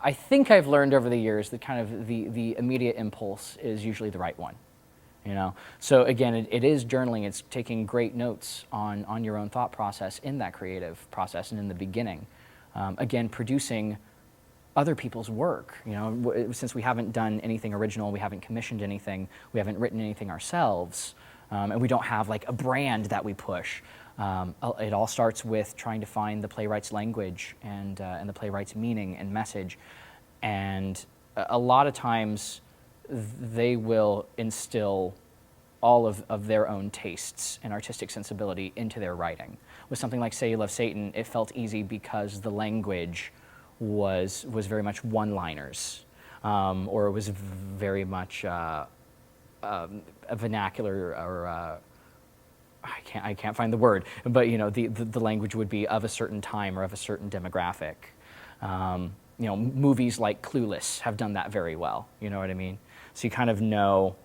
I think I've learned over the years that kind of the immediate impulse is usually the right one. You know? So again, it is journaling. It's taking great notes on your own thought process in that creative process and in the beginning. Again, producing other people's work. You know, since we haven't done anything original, we haven't commissioned anything, we haven't written anything ourselves, and we don't have like a brand that we push. It all starts with trying to find the playwright's language and the playwright's meaning and message. And a lot of times they will instill all of their own tastes and artistic sensibility into their writing. With something like Say You Love Satan, it felt easy because the language was very much one-liners, or it was very much a vernacular, or I can't find the word, but you know, the language would be of a certain time or of a certain demographic. You know, movies like Clueless have done that very well. You know what I mean? So you kind of know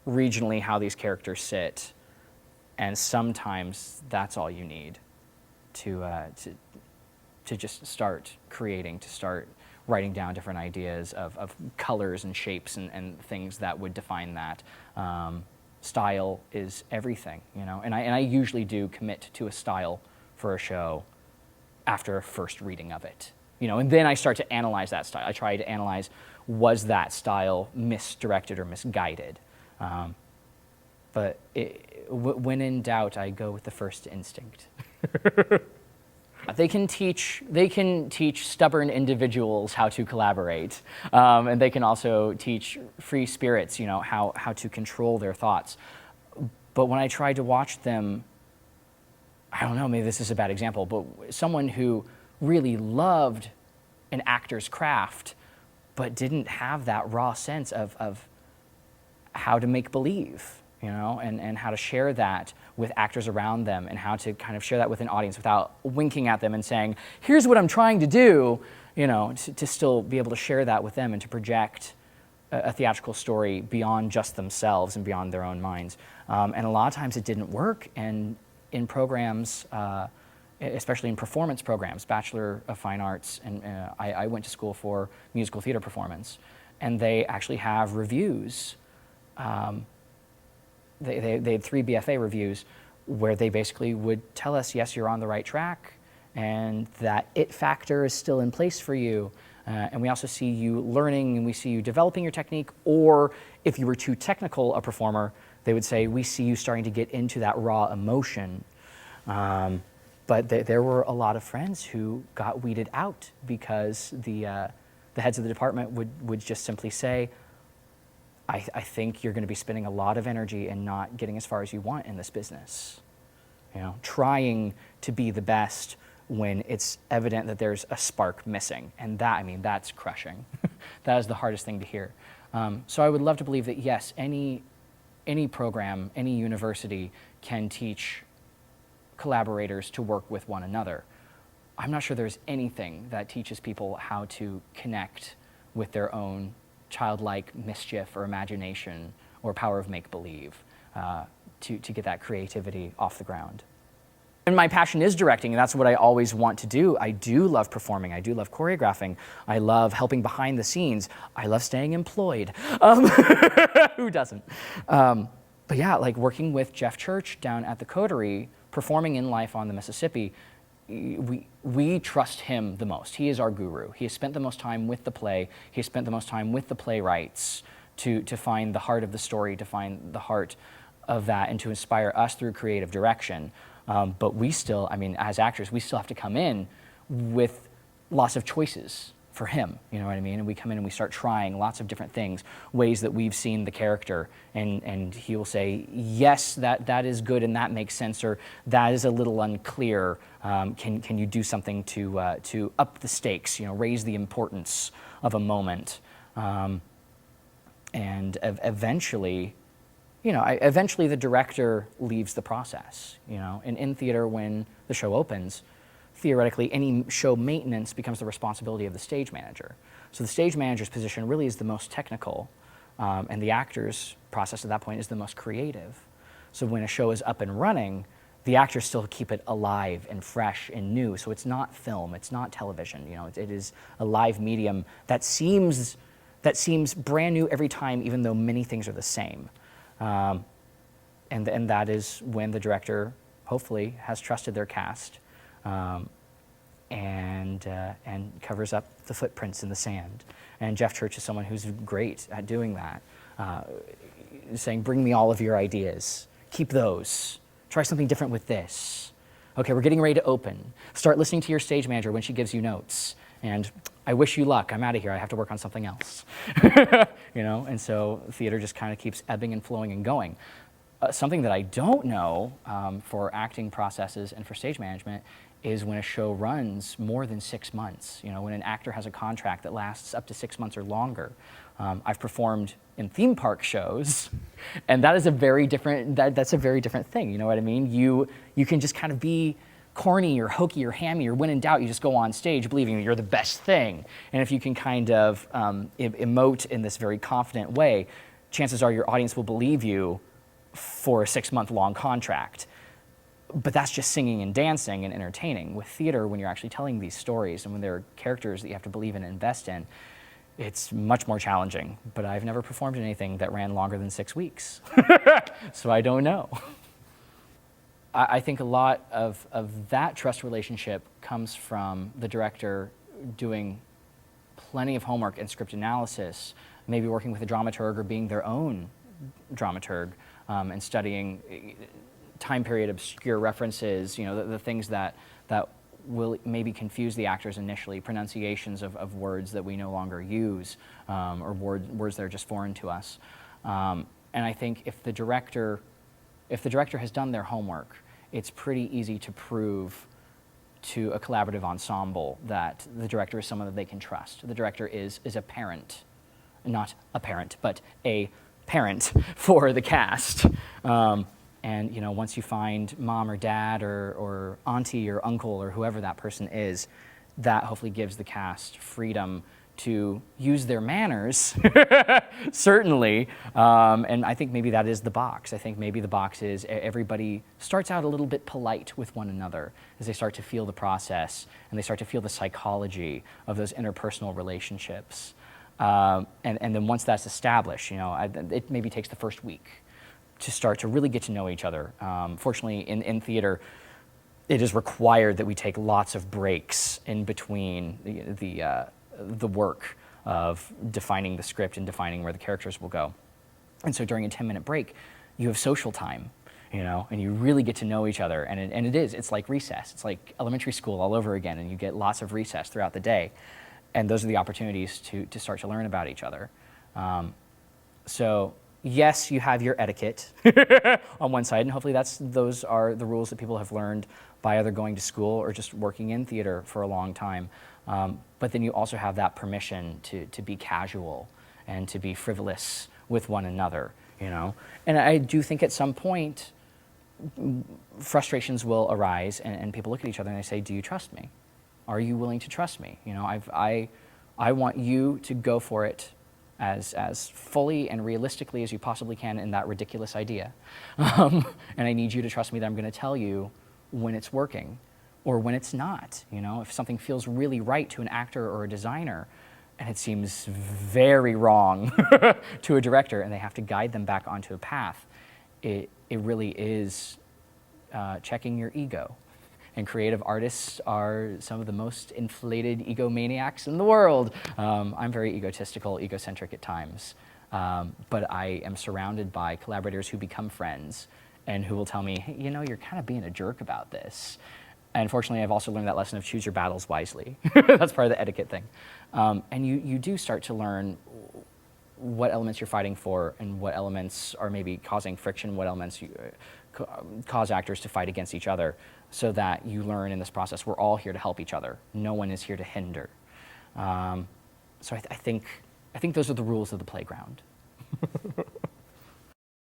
regionally how these characters sit, and sometimes that's all you need to just start creating, to start writing down different ideas of colors and shapes and things that would define that. Style is everything, you know, and I usually do commit to a style for a show after a first reading of it, you know, and then I start to analyze that style. I try to analyze, was that style misdirected or misguided? But when in doubt, I go with the first instinct. They can teach stubborn individuals how to collaborate, and they can also teach free spirits, you know, how to control their thoughts. But when I tried to watch them, I don't know, maybe this is a bad example, but someone who really loved an actor's craft, but didn't have that raw sense of how to make believe, you know, and how to share that with actors around them, and how to kind of share that with an audience without winking at them and saying, here's what I'm trying to do, you know, to still be able to share that with them and to project a theatrical story beyond just themselves and beyond their own minds. And a lot of times it didn't work, and in programs, especially in performance programs, Bachelor of Fine Arts, and I went to school for musical theater performance, and they actually have reviews. They had 3 BFA reviews where they basically would tell us, yes, you're on the right track, and that it factor is still in place for you. And we also see you learning, and we see you developing your technique, or if you were too technical a performer, they would say, we see you starting to get into that raw emotion. But there were a lot of friends who got weeded out because the heads of the department would just simply say, I think you're going to be spending a lot of energy and not getting as far as you want in this business. You know, trying to be the best when it's evident that there's a spark missing. And that, I mean, that's crushing. That is the hardest thing to hear. So I would love to believe that, yes, any program, any university can teach collaborators to work with one another. I'm not sure there's anything that teaches people how to connect with their own childlike mischief or imagination or power of make-believe to get that creativity off the ground. And my passion is directing, and that's what I always want to do. I do love performing. I do love choreographing. I love helping behind the scenes. I love staying employed. Who doesn't? But yeah, like working with Jeff Church down at the Coterie, performing in Life on the Mississippi, we trust him the most. He is our guru. He has spent the most time with the play. He has spent the most time with the playwrights to find the heart of the story, to find the heart of that, and to inspire us through creative direction. But we still, I mean, as actors, we still have to come in with lots of choices for him, you know what I mean? And we come in and we start trying lots of different things, ways that we've seen the character, and he will say, yes, that is good and that makes sense, or that is a little unclear. Can you do something to up the stakes, you know, raise the importance of a moment? And eventually, you know, eventually the director leaves the process, you know, and in theater when the show opens, theoretically, any show maintenance becomes the responsibility of the stage manager. So the stage manager's position really is the most technical, and the actor's process at that point is the most creative. So when a show is up and running, the actors still keep it alive and fresh and new. So it's not film, it's not television. You know, it is a live medium that seems brand new every time, even though many things are the same. And that is when the director, hopefully, has trusted their cast and covers up the footprints in the sand. And Jeff Church is someone who's great at doing that, saying, bring me all of your ideas. Keep those. Try something different with this. Okay, we're getting ready to open. Start listening to your stage manager when she gives you notes. And I wish you luck. I'm out of here. I have to work on something else. You know, and so theater just kind of keeps ebbing and flowing and going. Something that I don't know for acting processes and for stage management is when a show runs more than 6 months. You know, when an actor has a contract that lasts up to 6 months or longer. I've performed in theme park shows, and that is a very different. That's a very different thing. You know what I mean? You can just kind of be corny or hokey or hammy, or when in doubt, you just go on stage believing that you're the best thing. And if you can kind of emote in this very confident way, chances are your audience will believe you for a 6-month-long contract. But that's just singing and dancing and entertaining. With theater, when you're actually telling these stories and when there are characters that you have to believe and invest in, it's much more challenging. But I've never performed in anything that ran longer than 6 weeks. So I don't know. I think a lot of that trust relationship comes from the director doing plenty of homework and script analysis, maybe working with a dramaturg or being their own dramaturg, and studying time period obscure references, you know, the things that will maybe confuse the actors initially, pronunciations of words that we no longer use, or words that are just foreign to us. And I think if the director has done their homework, it's pretty easy to prove to a collaborative ensemble that the director is someone that they can trust. The director is a parent, not a parent, but a parent for the cast. And you know, once you find mom or dad or auntie or uncle or whoever that person is, that hopefully gives the cast freedom to use their manners, certainly. And I think maybe that is the box. I think maybe the box is everybody starts out a little bit polite with one another as they start to feel the process and they start to feel the psychology of those interpersonal relationships. And then once that's established, you know, it maybe takes the first week to start to really get to know each other. Fortunately, in theater, it is required that we take lots of breaks in between the work of defining the script and defining where the characters will go. And so during a 10-minute break, you have social time, you know, and you really get to know each other. And it's like recess. It's like elementary school all over again, and you get lots of recess throughout the day. And those are the opportunities to start to learn about each other. So yes, you have your etiquette on one side, and hopefully those are the rules that people have learned by either going to school or just working in theater for a long time. But then you also have that permission to be casual and to be frivolous with one another, you know. And I do think at some point frustrations will arise, and people look at each other and they say, "Do you trust me? Are you willing to trust me? You know, I want you to go for it as fully and realistically as you possibly can in that ridiculous idea. And I need you to trust me that I'm going to tell you when it's working or when it's not. You know, if something feels really right to an actor or a designer and it seems very wrong to a director and they have to guide them back onto a path, it really is checking your ego. And creative artists are some of the most inflated egomaniacs in the world. I'm very egotistical, egocentric at times. But I am surrounded by collaborators who become friends and who will tell me, hey, you know, you're kind of being a jerk about this. And unfortunately, I've also learned that lesson of choose your battles wisely. That's part of the etiquette thing. And you do start to learn what elements you're fighting for and what elements are maybe causing friction, what elements cause actors to fight against each other, so that you learn in this process we're all here to help each other. No one is here to hinder. So I think those are the rules of the playground.